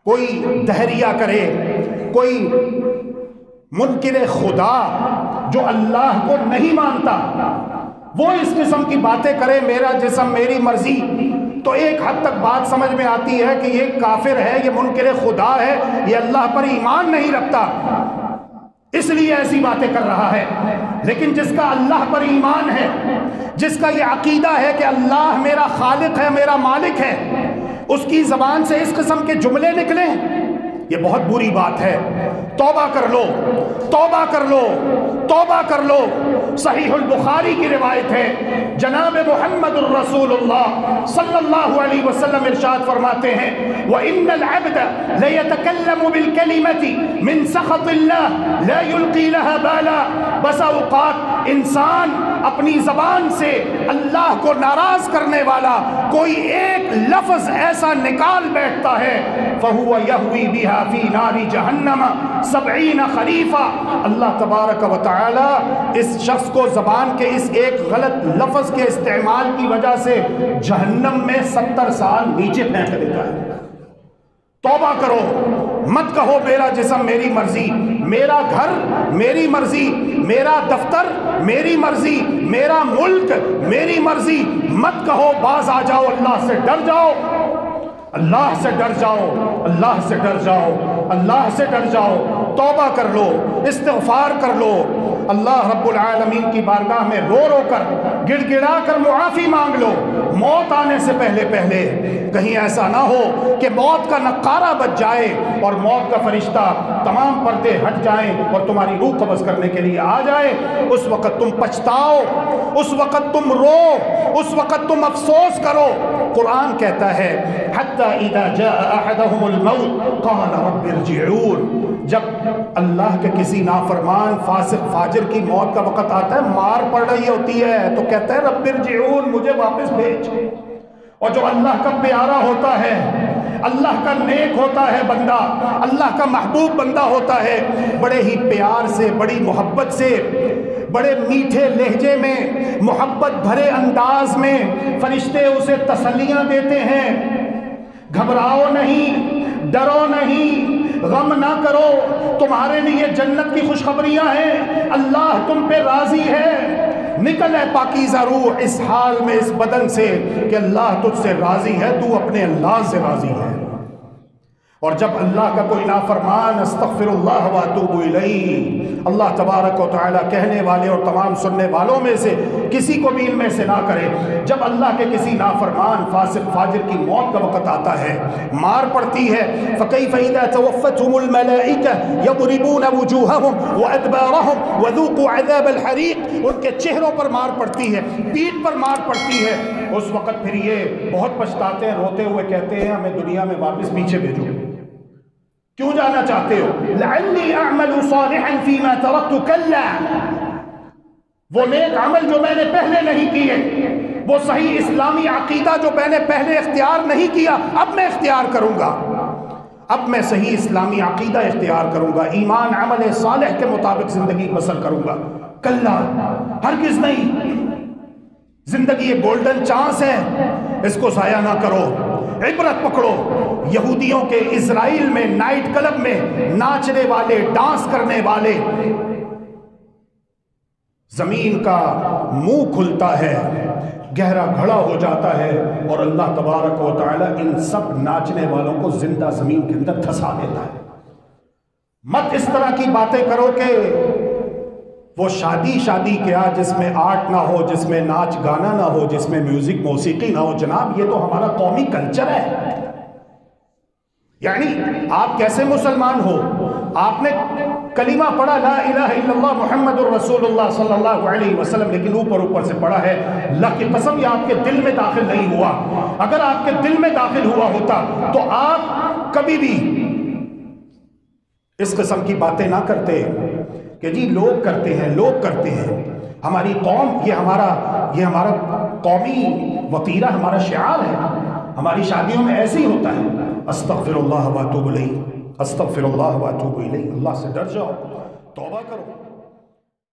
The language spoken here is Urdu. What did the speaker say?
کوئی دہریہ کرے، کوئی منکر خدا جو اللہ کو نہیں مانتا، وہ اس قسم کی باتیں کرے، میرا جسم میری مرضی، تو ایک حد تک بات سمجھ میں آتی ہے کہ یہ کافر ہے، یہ منکر خدا ہے، یہ اللہ پر ایمان نہیں رکھتا، اس لیے ایسی باتیں کر رہا ہے۔ لیکن جس کا اللہ پر ایمان ہے، جس کا یہ عقیدہ ہے کہ اللہ میرا خالق ہے، میرا مالک ہے، اس کی زبان سے اس قسم کے جملے نکلیں، یہ بہت بری بات ہے۔ توبہ کر لو، توبہ کر لو، توبہ کر لو۔ صحیح البخاری کی روایت ہے، جناب محمد الرسول اللہ صلی اللہ علیہ وسلم ارشاد فرماتے ہیں، وَإِنَّ الْعَبْدَ لَيَتَكَلَّمُ بِالْكَلِمَةِ مِنْ سَخَطِ اللَّهِ لَا يُلْقِي لَهَا بَالًا۔ بس اوقات انسان اپنی زبان سے اللہ کو ناراض کرنے والا کوئی ایک لفظ ایسا نکال بیٹھتا ہے، فَهُوَ يَهْوِي بِهَا فِي نَارِ جَهَنَّمَ 70 خریفہ۔ اللہ تبارک و تعالی اس شخص کو زبان کے اس ایک غلط لفظ کے استعمال کی وجہ سے جہنم میں 70 سال نیچے پھینک دیتا ہے۔ توبہ کرو، مت کہو میرا جسم میری مرضی، میرا گھر میری مرضی، میرا دفتر میری مرضی، میرا ملک میری مرضی، مت کہو، باز آ جاؤ، اللہ سے ڈر جاؤ، اللہ سے ڈر جاؤ، اللہ سے ڈر جاؤ، اللہ سے ڈر جاؤ، توبہ کر لو، استغفار کر لو، اللہ رب العالمین کی بارگاہ میں رو رو کر گڑ گڑا کر معافی مانگ لو، موت آنے سے پہلے پہلے۔ کہیں ایسا نہ ہو کہ موت کا نقارہ بج جائے اور موت کا فرشتہ تمام پردے ہٹ جائیں اور تمہاری روح قبض کرنے کے لیے آ جائے، اس وقت تم پچھتاؤ، اس وقت تم رو، اس وقت تم افسوس کرو۔ قرآن کہتا ہے حتی اذا جاء احدهم الموت قال رب ارجعون، جب اللہ کے کسی نافرمان فاسق فاجر کی موت کا وقت آتا ہے، مار پڑ رہی ہوتی ہے، تو کہتا ہے رب ارجعون، مجھے واپس بھیج۔ اور جو اللہ کا پیارا ہوتا ہے، اللہ کا نیک ہوتا ہے بندہ، اللہ کا محبوب بندہ ہوتا ہے، بڑے ہی پیار سے، بڑی محبت سے، بڑے میٹھے لہجے میں، محبت بھرے انداز میں فرشتے اسے تسلیاں دیتے ہیں، گھبراؤ نہیں، ڈرو نہیں، غم نہ کرو، تمہارے لیے جنت کی خوشخبریاں ہیں، اللہ تم پہ راضی ہے، نکل اے پاکیزہ روح اس حال میں، اس بدن سے کہ اللہ تجھ سے راضی ہے، تو اپنے اللہ سے راضی ہے۔ اور جب اللہ کا کوئی نافرمان استغفر اللہ واتوب الیہ، اللہ تبارک و تعالی کہنے والے اور تمام سننے والوں میں سے کسی کو بھی ان میں سے نہ کرے، جب اللہ کے کسی نافرمان فاسق فاجر کی موت کا وقت آتا ہے، مار پڑتی ہے، فَكَيْفَ إِذَا تَوَفَّتْهُمُ الْمَلَائِكَةُ يَضْرِبُونَ وُجُوهَهُمْ وَأَدْبَارَهُمْ وَذُوقُوا عَذَابَ الْحَرِيقِ، ان کے چہروں پر مار پڑتی ہے، پیٹھ پر مار پڑتی ہے، اس وقت پھر یہ بہت پچھتاتے ہیں، روتے ہوئے کہتے ہیں ہمیں دنیا میں واپس پیچھے بھیجو، کیوں جانا چاہتے ہو؟ لَعَلِّي أَعْمَلُ صَالِحًا فِي مَا تَرَكْتُ كَلَّا، وہ نیک عمل جو میں نے پہلے نہیں کیے، وہ صحیح اسلامی عقیدہ جو میں نے پہلے اختیار نہیں کیا، اب میں اختیار کروں گا، اب میں صحیح اسلامی عقیدہ اختیار کروں گا، ایمان عمل صالح کے مطابق زندگی بسر کروں گا۔ کلا، ہرگز نہیں، زندگی ایک گولڈن چانس ہے، اس کو ضائع نہ کرو، عبرت پکڑو۔ یہودیوں کے اسرائیل میں نائٹ کلب میں ناچنے والے، ڈانس کرنے والے، زمین کا منہ کھلتا ہے، گہرا گھڑا ہو جاتا ہے، اور اللہ تبارک و تعالی ان سب ناچنے والوں کو زندہ زمین کے اندر دھسا دیتا ہے۔ مت اس طرح کی باتیں کرو کہ وہ شادی کیا جس میں آرٹ نہ ہو، جس میں ناچ گانا نہ ہو، جس میں میوزک موسیقی نہ ہو۔ جناب یہ تو ہمارا قومی کلچر ہے، یعنی آپ کیسے مسلمان ہو؟ آپ نے کلمہ پڑھا لا الہ الا اللہ محمد الرسول اللہ صلی اللہ علیہ وسلم، لیکن اوپر سے پڑھا ہے، اللہ کی قسم یہ آپ کے دل میں داخل نہیں ہوا۔ اگر آپ کے دل میں داخل ہوا ہوتا تو آپ کبھی بھی اس قسم کی باتیں نہ کرتے کہ جی لوگ کرتے ہیں، ہماری قوم، یہ ہمارا قومی وتیرہ، ہمارا شعار ہے، ہماری شادیوں میں ایسے ہی ہوتا ہے۔ استغفر اللہ واتوب الیہ، استغفر اللہ واتوب الیہ، اللہ سے ڈر جاؤ، توبہ کرو۔